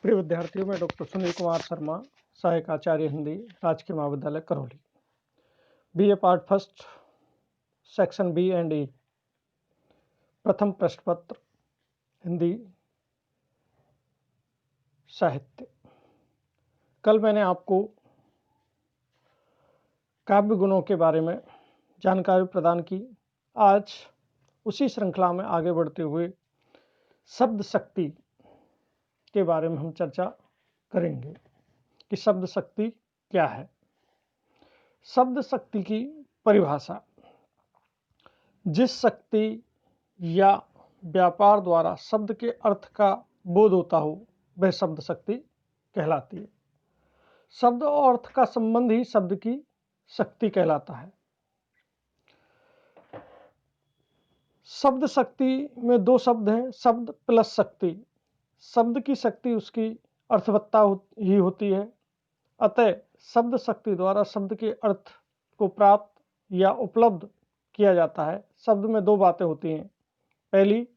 प्रिय विद्यार्थियों, मैं डॉक्टर सुनील कुमार शर्मा, सहायक आचार्य हिंदी, राजकीय महाविद्यालय Karauli. BA part first, section B and E, प्रथम प्रश्न पत्र, हिंदी साहित्य। कल मैंने आपको काव्य गुणों के बारे में जानकारी प्रदान की। आज उसी श्रृंखला में आगे बढ़ते हुए शब्द शक्ति के बारे में हम चर्चा करेंगे कि शब्द शक्ति क्या है। शब्द शक्ति की परिभाषा: जिस शक्ति या व्यापार द्वारा शब्द के अर्थ का बोध होता हो वह शब्द शक्ति कहलाती है। शब्द और अर्थ का संबंध ही शब्द की शक्ति कहलाता है। शब्द शक्ति में दो शब्द हैं, शब्द प्लस शक्ति। शब्द की शक्ति उसकी अर्थवत्ता ही होती है, अतः शब्द शक्ति द्वारा शब्द के अर्थ को प्राप्त या उपलब्ध किया जाता है। शब्द में दो बातें होती हैं। पहली,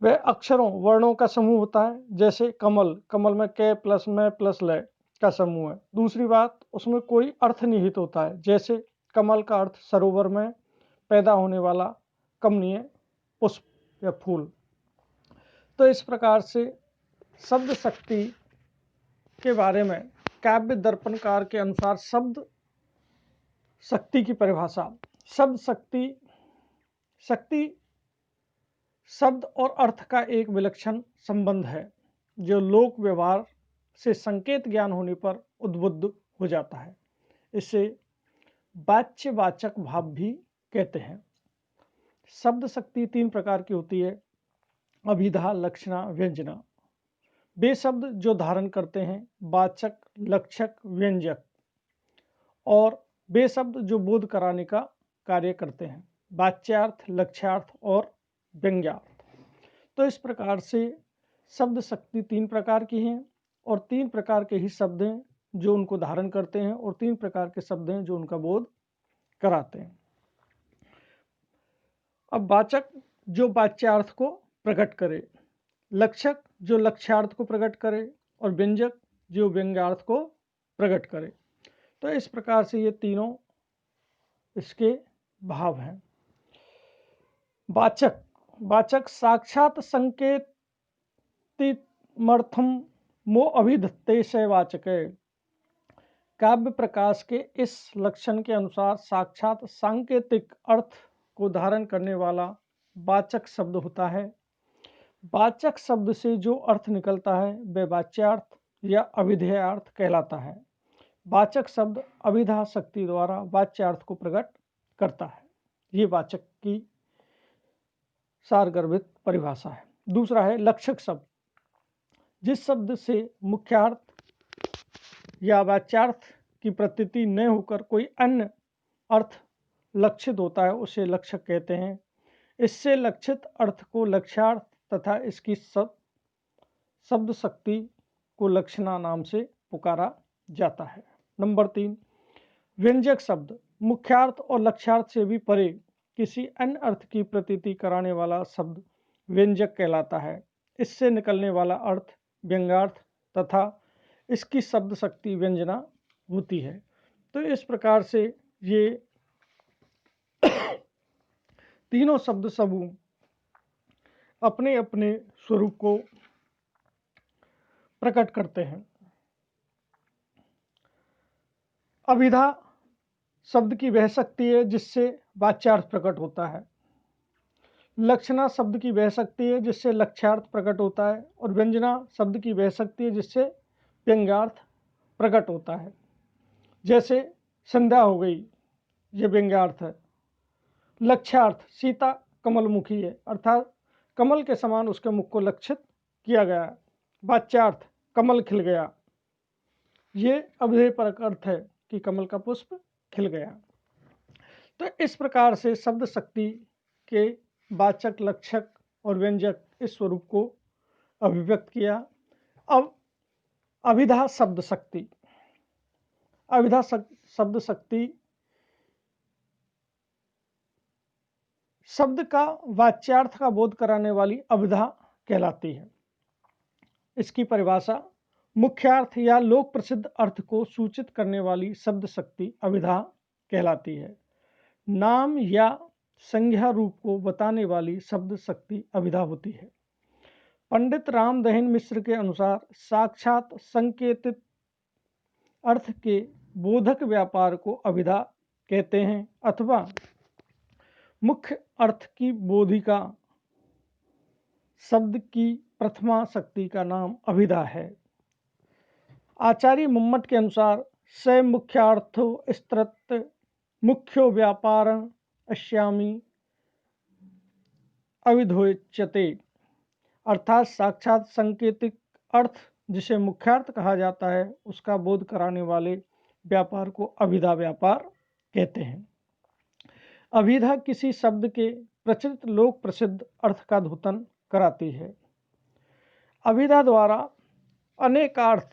वह अक्षरों वर्णों का समूह होता है, जैसे कमल, कमल में क प्लस में प्लस लय का समूह है। दूसरी बात, उसमें कोई अर्थ निहित होता है, जैसे कमल का अर्थ सरोवर में पैदा होने वाला कमनीय पुष्प या फूल। तो इस प्रकार से शब्द शक्ति के बारे में काव्य दर्पणकार के अनुसार शब्द शक्ति की परिभाषा: शब्द शक्ति शब्द और अर्थ का एक विलक्षण संबंध है जो लोक व्यवहार से संकेत ज्ञान होने पर उद्बुद्ध हो जाता है। इसे वाच्यवाचक भाव भी कहते हैं। शब्द शक्ति तीन प्रकार की होती है: अभिधा, लक्षणा, व्यंजना। वे शब्द जो धारण करते हैं वाचक, लक्षक, व्यंजक, और वे शब्द जो बोध कराने का कार्य करते हैं वाच्यार्थ, लक्ष्यार्थ और व्यंग्यार्थ। तो इस प्रकार से शब्द शक्ति तीन प्रकार की हैं और तीन प्रकार के ही शब्द हैं जो उनको धारण करते हैं और तीन प्रकार के शब्द हैं जो उनका बोध कराते हैं। अब वाचक जो वाच्यार्थ को प्रकट करे, लक्षक जो लक्ष्यार्थ को प्रकट करे और व्यंजक जो व्यंग्यार्थ को प्रकट करे। तो इस प्रकार से ये तीनों इसके भाव हैं। वाचक साक्षात संकेतिमर्थम मो अभिधत्ते से वाचक है। काव्य प्रकाश के इस लक्षण के अनुसार साक्षात सांकेतिक अर्थ को धारण करने वाला वाचक शब्द होता है। वाचक शब्द से जो अर्थ निकलता है वह वाच्यार्थ या अभिधेयार्थ कहलाता है। वाचक शब्द अभिधा शक्ति द्वारा वाच्यार्थ को प्रकट करता है। ये वाचक की सारगर्भित परिभाषा है। दूसरा है लक्षक शब्द। जिस शब्द से मुख्यार्थ या वाच्यार्थ की प्रतीति न होकर कोई अन्य अर्थ लक्षित होता है उसे लक्षक कहते हैं। इससे लक्षित अर्थ को लक्ष्यार्थ तथा इसकी शब्द शक्ति को लक्षणा नाम से पुकारा जाता है। नंबर 3, व्यंजक शब्द। मुख्यार्थ और लक्ष्यार्थ से भी परे किसी अन्य अर्थ की प्रतीति कराने वाला शब्द व्यंजक कहलाता है। इससे निकलने वाला अर्थ व्यंग्यार्थ तथा इसकी शब्द शक्ति व्यंजना होती है। तो इस प्रकार से ये तीनों शब्द समूह अपने अपने स्वरूप को प्रकट करते हैं। अभिधा शब्द की वह शक्ति है जिससे वाच्यार्थ प्रकट होता है। लक्षणा शब्द की वह शक्ति है जिससे लक्ष्यार्थ प्रकट होता है और व्यंजना शब्द की वह शक्ति है जिससे व्यंग्यार्थ प्रकट होता है। जैसे संध्या हो गई, ये व्यंग्यार्थ है। लक्ष्यार्थ, सीता कमलमुखी है, अर्थात कमल के समान उसके मुख को लक्षित किया गया। वाच्यार्थ, कमल खिल गया, ये अभिधेयपरक अर्थ है कि कमल का पुष्प खिल गया। तो इस प्रकार से शब्द शक्ति के वाचक, लक्षक और व्यंजक इस स्वरूप को अभिव्यक्त किया। अब अभिधा शब्द शक्ति। अभिधा शब्द शक्ति शब्द का वाच्यार्थ का बोध कराने वाली अभिधा कहलाती है। इसकी परिभाषा मुख्यार्थ या लोक प्रसिद्ध अर्थ को सूचित करने वाली शब्द शक्ति अभिधा कहलाती है। नाम या संज्ञा रूप को बताने वाली शब्द शक्ति अभिधा होती है। पंडित रामदहिन मिश्र के अनुसार साक्षात संकेतित अर्थ के बोधक व्यापार को अभिधा कहते हैं अथवा मुख्य अर्थ की बोधिका शब्द की प्रथमा शक्ति का नाम अभिधा है। आचार्य मम्मट के अनुसार स मुख्यार्थो स्तृत मुख्यो व्यापारण अश्यामी अविधोच्यते, अर्थात साक्षात संकेतिक अर्थ जिसे मुख्यार्थ कहा जाता है उसका बोध कराने वाले व्यापार को अभिधा व्यापार कहते हैं। अभिधा किसी शब्द के प्रचलित लोक प्रसिद्ध अर्थ का द्योतन कराती है। अभिधा द्वारा अनेकार्थ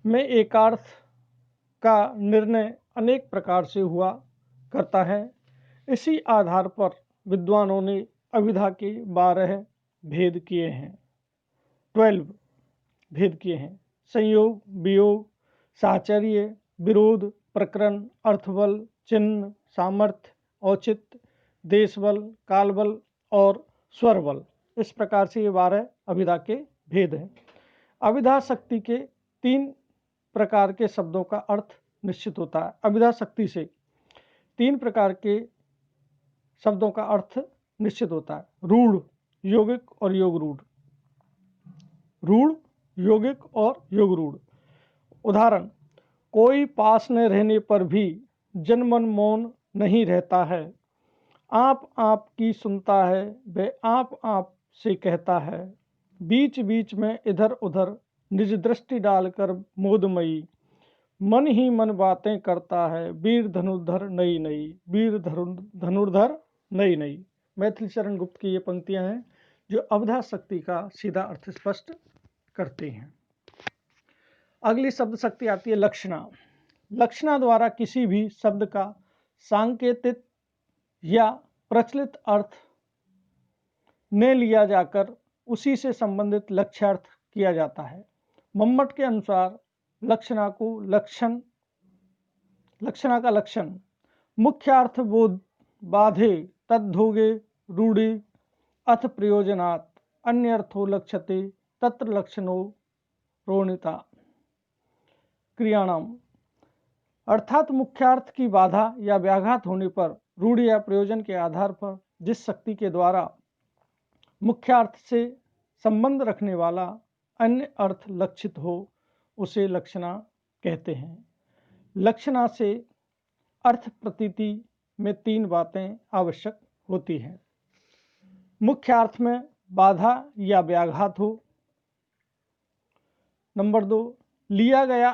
में एकार्थ का निर्णय अनेक प्रकार से हुआ करता है। इसी आधार पर विद्वानों ने अभिधा के 12 भेद किए हैं, 12 भेद किए हैं। संयोग, वियोग, साहचर्य, विरोध, प्रकरण, अर्थबल, चिन्ह, सामर्थ्य, औचित्य, देशबल, कालबल और स्वरबल। इस प्रकार से ये 12 अभिधा के भेद हैं। अभिधा शक्ति के 3 प्रकार के शब्दों का अर्थ निश्चित होता है। अभिधा शक्ति से 3 प्रकार के शब्दों का अर्थ निश्चित होता है। रूढ़, यौगिक और योग रूढ़। रूढ़, यौगिक और योग रूढ़। उदाहरण, कोई पास न रहने पर भी जनमन मौन नहीं रहता है। आप की सुनता है, वह आप से कहता है। बीच बीच में इधर उधर निज दृष्टि डालकर मोदमयी मन ही मन बातें करता है। वीर धनुर्धर नई नई, वीर धनुर्धर नई नई। मैथिली चरण गुप्त की ये पंक्तियां हैं जो अभिधा शक्ति का सीधा अर्थ स्पष्ट करती हैं। अगली शब्द शक्ति आती है लक्षणा। लक्षणा द्वारा किसी भी शब्द का सांकेतिक या प्रचलित अर्थ ने लिया जाकर उसी से संबंधित लक्ष्यार्थ किया जाता है। मम्मट के अनुसार लक्षणा का लक्षण मुख्यार्थ बोध बाधे तद्धोगे रूढ़ि अथ प्रयोजनात् अन्य अर्थो लक्ष्यते तत्र लक्षणो रोणिता क्रियाणाम, अर्थात मुख्यार्थ की बाधा या व्याघात होने पर रूढ़ि या प्रयोजन के आधार पर जिस शक्ति के द्वारा मुख्यार्थ से संबंध रखने वाला अन्य अर्थ लक्षित हो उसे लक्षणा कहते हैं। लक्षणा से अर्थ प्रतीति में 3 बातें आवश्यक होती हैं। मुख्य अर्थ में बाधा या व्याघात हो। नंबर 2, लिया गया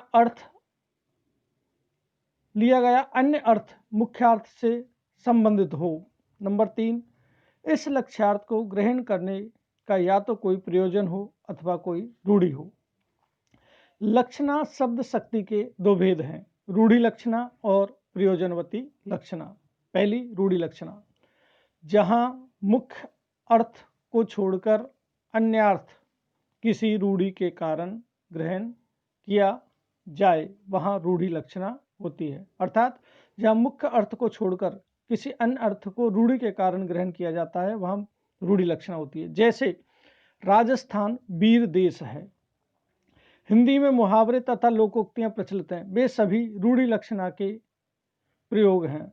अन्य अर्थ मुख्यार्थ से संबंधित हो। नंबर 3, इस लक्ष्यार्थ को ग्रहण करने का या तो कोई प्रयोजन हो अथवा कोई रूढ़ि हो। लक्षणा शब्द शक्ति के 2 भेद हैं, रूढ़ि लक्षणा और प्रयोजनवती लक्षणा। पहली रूढ़ि लक्षणा, जहाँ मुख्य अर्थ को छोड़कर अन्य अर्थ किसी रूढ़ि के कारण ग्रहण किया जाए वहाँ रूढ़ि लक्षणा होती है। अर्थात जहाँ मुख्य अर्थ को छोड़कर किसी अन्य अर्थ को रूढ़ि के कारण ग्रहण किया जाता है वहाँ रूढ़ि लक्षणा होती है। जैसे राजस्थान वीर देश है। हिंदी में मुहावरे तथा लोकोक्तियां प्रचलित हैं, वे सभी रूढ़ि लक्षणा के प्रयोग हैं।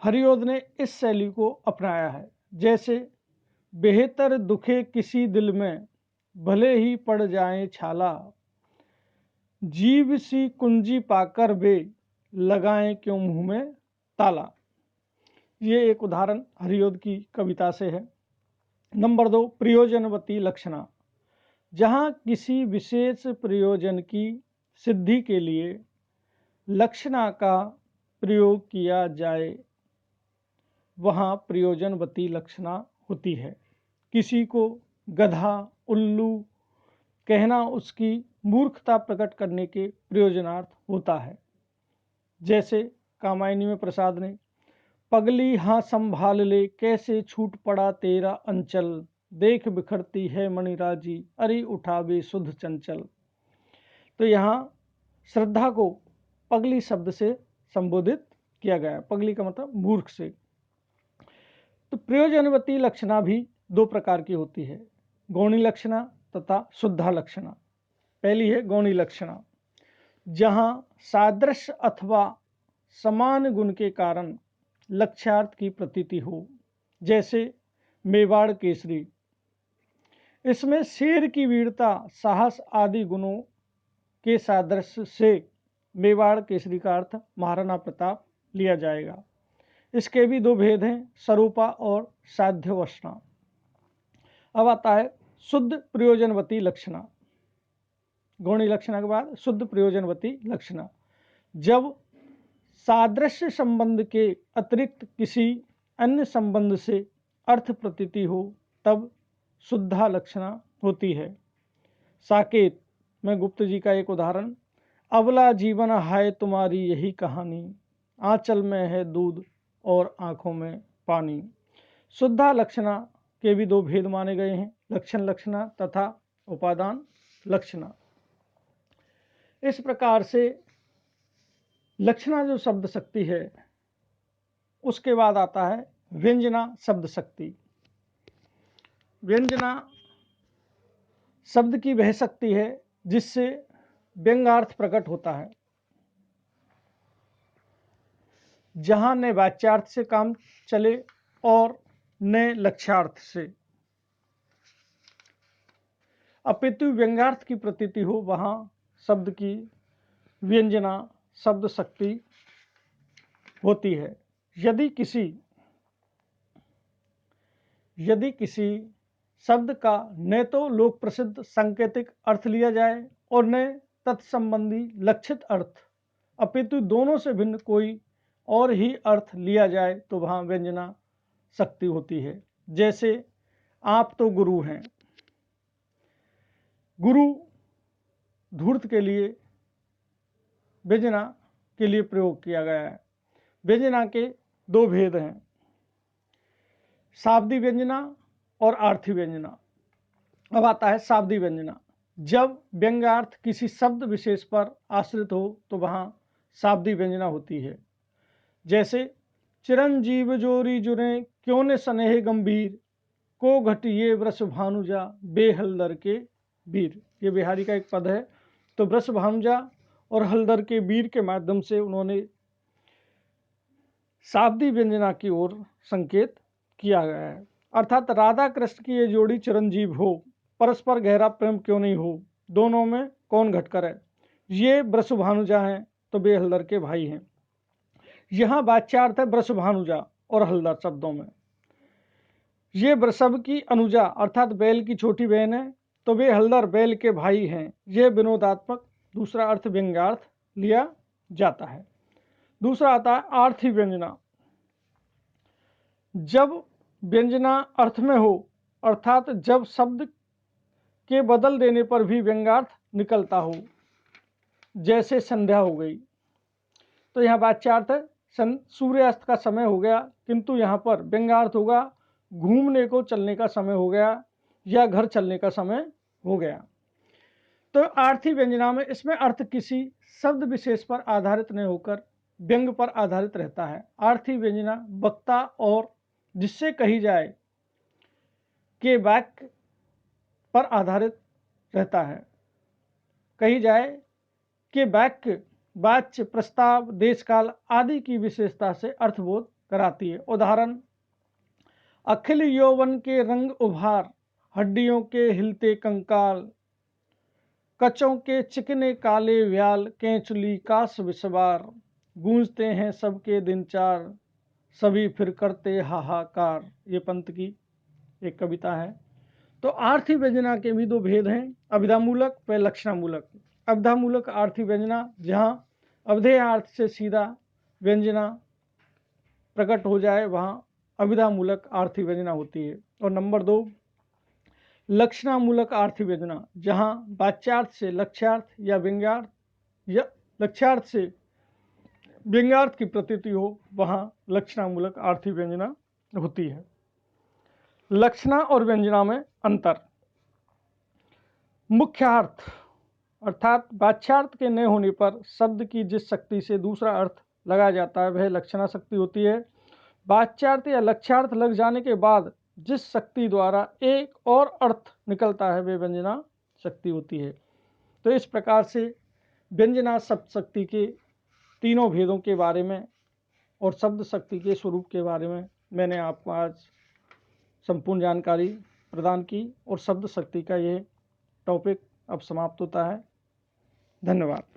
हरिओद ने इस शैली को अपनाया है। जैसे बेहतर दुखे किसी दिल में भले ही पड़ जाए छाला, जीव सी कुंजी पाकर वे लगाएं क्यों मुंह में ताला। ये एक उदाहरण हरिओद की कविता से है। नंबर 2, प्रयोजनवती लक्षणा, जहाँ किसी विशेष प्रयोजन की सिद्धि के लिए लक्षणा का प्रयोग किया जाए वहाँ प्रयोजनवती लक्षणा होती है। किसी को गधा, उल्लू कहना उसकी मूर्खता प्रकट करने के प्रयोजनार्थ होता है। जैसे कामायनी में प्रसाद ने पगली हाँ संभाल ले कैसे छूट पड़ा तेरा अंचल, देख बिखरती है मणिराजी, अरि उठावे सुध चंचल। तो यहाँ श्रद्धा को पगली शब्द से संबोधित किया गया है। पगली का मतलब मूर्ख से। तो प्रयोजनवती लक्षणा भी दो प्रकार की होती है, गौणी लक्षणा तथा शुद्धा लक्षणा। पहली है गौणी लक्षणा, जहाँ सादृश्य अथवा समान गुण के कारण लक्ष्यार्थ की प्रतीति हो, जैसे मेवाड़ केसरी। इसमें शेर की वीरता, साहस आदि गुणों के सादृश्य से मेवाड़ केसरी का अर्थ महाराणा प्रताप लिया जाएगा। इसके भी दो भेद हैं, स्वरूपा और साध्यवसना। अब आता है शुद्ध प्रयोजनवती लक्षणा। गौणी लक्षणा के बाद शुद्ध प्रयोजनवती लक्षणा, जब सादृश्य संबंध के अतिरिक्त किसी अन्य संबंध से अर्थ प्रतीति हो तब शुद्धा लक्षणा होती है। साकेत में गुप्त जी का एक उदाहरण, अबला जीवन हाय तुम्हारी यही कहानी, आंचल में है दूध और आंखों में पानी। शुद्धा लक्षणा के भी दो भेद माने गए हैं, लक्षण लक्षणा तथा उपादान लक्षणा। इस प्रकार से लक्षणा जो शब्द शक्ति है, उसके बाद आता है व्यंजना शब्द शक्ति। व्यंजना शब्द की वह शक्ति है जिससे व्यंग्यार्थ प्रकट होता है, जहां न वाच्यार्थ से काम चले और न लक्ष्यार्थ से, अपितु व्यंग्यार्थ की प्रतीति हो, वहां शब्द की व्यंजना शब्द शक्ति होती है। यदि किसी शब्द का न तो लोक प्रसिद्ध सांकेतिक अर्थ लिया जाए और न तत्संबंधी लक्षित अर्थ, अपितु दोनों से भिन्न कोई और ही अर्थ लिया जाए तो वहाँ व्यंजना शक्ति होती है। जैसे आप तो गुरु हैं, गुरु धूर्त के लिए व्यंजना के लिए प्रयोग किया गया है। व्यंजना के दो भेद हैं, शाब्दी व्यंजना और आर्थी व्यंजना। अब आता है शाब्दी व्यंजना, जब व्यंग्यार्थ किसी शब्द विशेष पर आश्रित हो तो वहाँ शाब्दी व्यंजना होती है। जैसे चिरंजीव जोरी जुरे क्यों ने स्नेह गंभीर, को घटिए वृष भानुजा बेहलदर के वीर। ये बिहारी का एक पद है। तो वृष भानुजा और हलदर के वीर के माध्यम से उन्होंने शाब्दी व्यंजना की ओर संकेत किया गया है। अर्थात राधा कृष्ण की ये जोड़ी चिरंजीव हो, परस्पर गहरा प्रेम क्यों नहीं हो, दोनों में कौन घटकर है। ये वृषभानुजा हैं तो वे हलदर के भाई हैं। यहाँ वाच्यार्थ है वृषभानुजा और हलदर शब्दों में। ये वृषभ की अनुजा अर्थात बैल की छोटी बहन है तो वे हलदर बैल के भाई हैं। ये विनोदात्मक दूसरा अर्थ व्यंग्यार्थ लिया जाता है। दूसरा आता है आर्थी व्यंजना, जब व्यंजना अर्थ में हो अर्थात जब शब्द के बदल देने पर भी व्यंग्यार्थ निकलता हो, जैसे संध्या हो गई। तो यहाँ वाच्यार्थ है सूर्यास्त का समय हो गया, किंतु यहाँ पर व्यंग्यार्थ होगा घूमने को चलने का समय हो गया या घर चलने का समय हो गया। तो आर्थी व्यंजना में इसमें अर्थ किसी शब्द विशेष पर आधारित नहीं होकर व्यंग पर आधारित रहता है। आर्थी व्यंजना वक्ता और जिससे कही जाए के वाक्य पर आधारित रहता है। कही जाए कि वाक्य वाच्य प्रस्ताव देशकाल आदि की विशेषता से अर्थबोध कराती है। उदाहरण, अखिल यौवन के रंग उभार, हड्डियों के हिलते कंकाल, कचों के चिकने काले व्याल, केंचुली कास विसवार, गूंजते हैं सबके दिन चार, सभी फिर करते हाहाकार। ये पंत की एक कविता है। तो आर्थी व्यंजना के भी दो भेद हैं, अभिधामूलक व लक्षणामूलक। अभिधामूलक आर्थी व्यंजना, जहाँ अवधेय अर्थ से सीधा व्यंजना प्रकट हो जाए वहाँ अभिधामूलक आर्थी व्यंजना होती है। और नंबर 2 लक्षणामूलक आर्थी व्यंजना, जहाँ वाच्यार्थ से लक्ष्यार्थ या व्यंग्यार्थ या लक्ष्यार्थ से व्यंग्यार्थ की प्रतीति हो, वहाँ लक्षणामूलक आर्थी व्यंजना होती है। लक्षणा और व्यंजना में अंतर। मुख्यार्थ अर्थात वाच्यार्थ के न होने पर शब्द की जिस शक्ति से दूसरा अर्थ लगाया जाता है वह लक्षणा शक्ति होती है। वाच्यार्थ या लक्ष्यार्थ लग जाने के बाद जिस शक्ति द्वारा एक और अर्थ निकलता है वह व्यंजना शक्ति होती है। तो इस प्रकार से व्यंजना शब्द शक्ति के तीनों भेदों के बारे में और शब्द शक्ति के स्वरूप के बारे में मैंने आपको आज संपूर्ण जानकारी प्रदान की और शब्द शक्ति का यह टॉपिक अब समाप्त होता है। धन्यवाद।